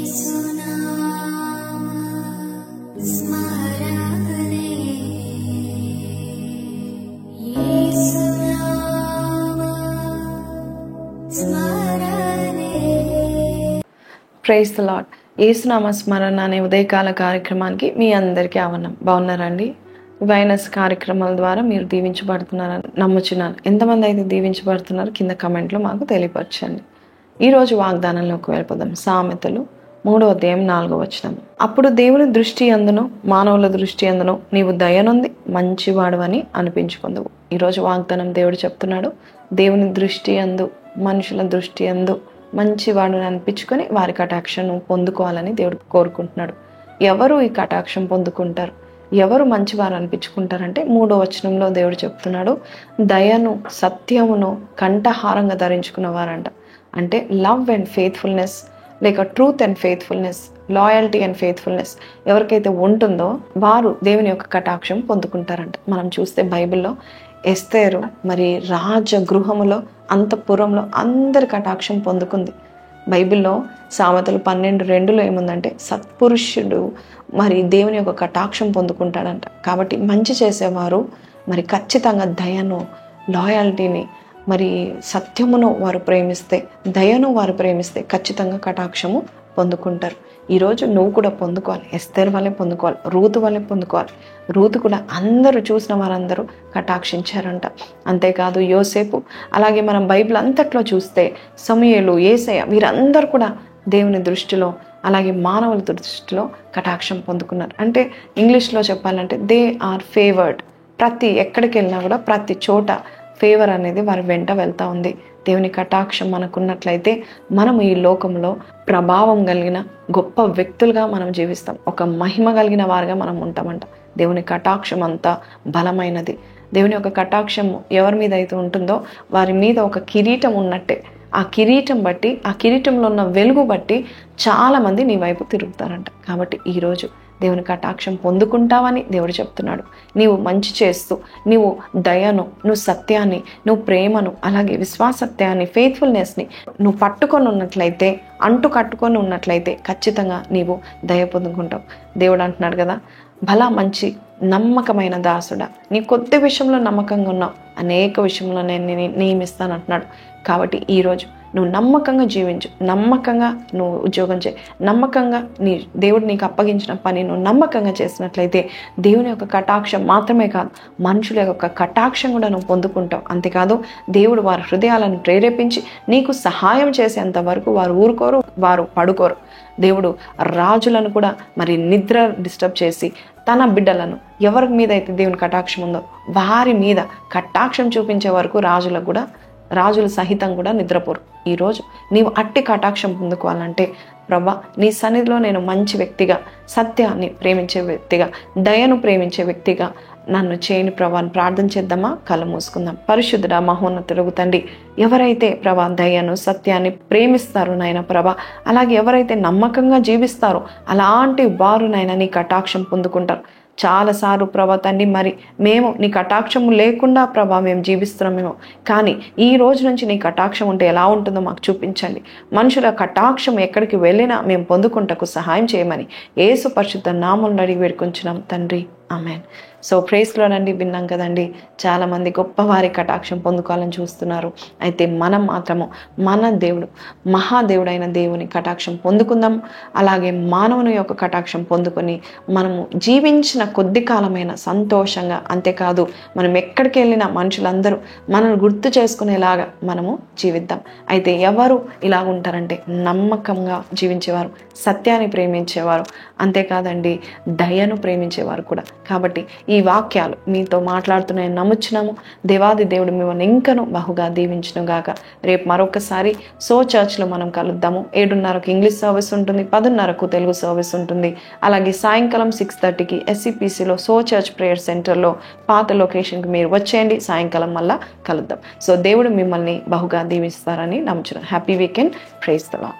Praise the lord. యేసునామ స్మరణ అనే ఉదయకాల కార్యక్రమానికి మీ అందరికీ ఆహ్వానం. బాగున్నారండి? వైనస్ కార్యక్రమాల ద్వారా మీరు దీవించబడుతున్నారని నమ్ముచున్నాను. ఎంతమంది అయితే దీవించబడుతున్నారో కింద కమెంట్లో మాకు తెలియపరచండి. ఈరోజు వాగ్దానంలోకి వెళ్ళిపోదాం. సామెతలు 3వ అధ్యాయం 4వ వచనం. అప్పుడు దేవుని దృష్టి అందును మానవుల దృష్టి అందును నీవు దయనుంది మంచివాడవని అనిపించుకుందువు. ఈరోజు వాగ్దానం దేవుడు చెప్తున్నాడు, దేవుని దృష్టి అందు మనుషుల దృష్టి అందు మంచివాడుని అనిపించుకొని వారి కటాక్షం పొందుకోవాలని దేవుడు కోరుకుంటున్నాడు. ఎవరు ఈ కటాక్షం పొందుకుంటారు, ఎవరు మంచివారు అనిపించుకుంటారంటే 3వ వచనంలో దేవుడు చెప్తున్నాడు, దయను సత్యమును కంఠహారంగా ధరించుకున్న వారంట. అంటే లవ్ అండ్ ఫెయిత్ఫుల్నెస్, లేక truth and faithfulness, loyalty and faithfulness ఎవరికైతే ఉంటుందో వారు దేవుని యొక్క కటాక్షం పొందుకుంటారంట. మనం చూస్తే బైబిల్లో ఎస్తేరు మరి రాజగృహములో అంతఃపురంలో అందరి కటాక్షం పొందుకుంది. బైబిల్లో సామెతలు 12:2 ఏముందంటే సత్పురుషుడు మరి దేవుని యొక్క కటాక్షం పొందుకుంటాడంట. కాబట్టి మంచి చేసేవారు మరి ఖచ్చితంగా దయను, లాయల్టీని, మరి సత్యమును వారు ప్రేమిస్తే, దయను వారు ప్రేమిస్తే ఖచ్చితంగా కటాక్షము పొందుకుంటారు. ఈరోజు నువ్వు కూడా పొందుకోవాలి. ఎస్తేరు వల్లే పొందుకోవాలి, రూతు వల్లే పొందుకోవాలి. రూతు కూడా అందరూ చూసిన వారందరూ కటాక్షించారంట. అంతేకాదు యోసేపు, అలాగే మనం బైబిల్ అంతట్లో చూస్తే సమూయేలు, యేసయ్య వీరందరూ కూడా దేవుని దృష్టిలో అలాగే మానవుల దృష్టిలో కటాక్షం పొందుకున్నారు. అంటే ఇంగ్లీష్లో చెప్పాలంటే దే ఆర్ ఫేవర్డ్. ఎక్కడికి వెళ్ళినా కూడా ప్రతి చోట ఫేవర్ అనేది వారి వెంట వెళ్తూ ఉంది. దేవుని కటాక్షం మనకున్నట్లయితే మనం ఈ లోకంలో ప్రభావం కలిగిన గొప్ప వ్యక్తులుగా మనం జీవిస్తాం. ఒక మహిమ కలిగిన వారిగా మనం ఉంటామంట. దేవుని కటాక్షం అంతా బలమైనది. దేవుని యొక్క కటాక్షం ఎవరి మీద అయితే ఉంటుందో వారి మీద ఒక కిరీటం ఉన్నట్టే. ఆ కిరీటం బట్టి, ఆ కిరీటంలో ఉన్న వెలుగు బట్టి చాలామంది నీ వైపు తిరుగుతారంట. కాబట్టి ఈరోజు దేవుని కటాక్షం పొందుకుంటావని దేవుడు చెప్తున్నాడు. నీవు మంచి చేస్తూ, నీవు దయను, నువ్వు సత్యాన్ని, నువ్వు ప్రేమను, అలాగే విశ్వాసత్యాన్ని, ఫెయిత్ఫుల్నెస్ని నువ్వు పట్టుకొని ఉన్నట్లయితే, కట్టుకొని ఉన్నట్లయితే ఖచ్చితంగా నీవు దయ పొందుకుంటావు. దేవుడు అంటున్నాడు కదా, భలా మంచి నమ్మకమైన దాసుడా, నీ కొద్ది విషయంలో నమ్మకంగా ఉన్నావు, అనేక విషయంలో నేను నియమిస్తాను అంటున్నాడు. కాబట్టి ఈరోజు నువ్వు నమ్మకంగా జీవించు, నమ్మకంగా నువ్వు ఉద్యోగం చేయి, నమ్మకంగా దేవుడు నీకు అప్పగించిన పని నువ్వు నమ్మకంగా చేసినట్లయితే దేవుని యొక్క కటాక్షం మాత్రమే కాదు, మనుషుల యొక్క కటాక్షం కూడా నువ్వు పొందుకుంటావు. అంతేకాదు దేవుడు వారి హృదయాలను ప్రేరేపించి నీకు సహాయం చేసేంత వరకు వారు ఊరుకోరు, వారు పడుకోరు. దేవుడు రాజులను కూడా మరి నిద్ర డిస్టర్బ్ చేసి తన బిడ్డలను ఎవరి మీద అయితే దేవుని కటాక్షం ఉందో వారి మీద కటాక్షం చూపించే వరకు రాజులు సహితం కూడా నిద్రపోరు. ఈరోజు నీవు అట్టి కటాక్షం పొందుకోవాలంటే, ప్రభా నీ సన్నిధిలో నేను మంచి వ్యక్తిగా, సత్యాన్ని ప్రేమించే వ్యక్తిగా, దయను ప్రేమించే వ్యక్తిగా నన్ను చేయని ప్రభాని ప్రార్థన చేద్దామా? కళ్ళు మూసుకుందాం. పరిశుద్ధుడా, మహోన్నతుడగు తండ్రి, ఎవరైతే ప్రభా దయను, సత్యాన్ని ప్రేమిస్తారో నాయన ప్రభా, అలాగే ఎవరైతే నమ్మకంగా జీవిస్తారో అలాంటి వారు నాయన నీ కటాక్షం పొందుకుంటారు. చాలాసార్లు ప్రభా తండ్రి, మరి మేము నీ కటాక్షము లేకుండా ప్రభా మేము జీవిస్తున్నామేమో, కానీ ఈ రోజు నుంచి నీ కటాక్షం ఉంటే ఎలా ఉంటుందో మాకు చూపించండి. మనుషుల కటాక్షం ఎక్కడికి వెళ్ళినా మేము పొందుకుంటకు సహాయం చేయమని యేసు పరిశుద్ధ నామములో అడిగి వేడుకొంచున్నాం తండ్రి, ఆమెన్. సో ప్రేస్లోనండి విన్నాం కదండి, చాలామంది గొప్పవారి కటాక్షం పొందుకోవాలని చూస్తున్నారు. అయితే మనం మాత్రము మన దేవుడు, మహాదేవుడైన దేవుని కటాక్షం పొందుకుందాం. అలాగే మానవుని యొక్క కటాక్షం పొందుకొని మనము జీవించిన కొద్ది కాలమైన సంతోషంగా, అంతేకాదు మనం ఎక్కడికి వెళ్ళినా మనుషులందరూ మనల్ని గుర్తు చేసుకునేలాగా మనము జీవిద్దాం. అయితే ఎవరు ఇలా ఉంటారంటే నమ్మకంగా జీవించేవారు, సత్యాన్ని ప్రేమించేవారు, అంతేకాదండి దయను ప్రేమించేవారు కూడా. కాబట్టి ఈ వాక్యాలు మీతో మాట్లాడుతున్నాయని నమ్ముచున్నాము. దేవాది దేవుడు మిమ్మల్ని ఇంకను బహుగా దీవించును గాక. రేపు మరొకసారి సో చర్చ్లో మనం కలుద్దాము. 7:30కు ఇంగ్లీష్ సర్వీస్ ఉంటుంది, 10:30కు తెలుగు సర్వీస్ ఉంటుంది. అలాగే సాయంకాలం 6:30కి SCPCలో సో చర్చ్ ప్రేయర్ సెంటర్లో పాత లొకేషన్కి మీరు వచ్చేయండి. సాయంకాలం మళ్ళా కలుద్దాం. సో దేవుడు మిమ్మల్ని బహుగా దీవిస్తారని నమ్ముచున్నాను. Happy weekend. Praise the lord.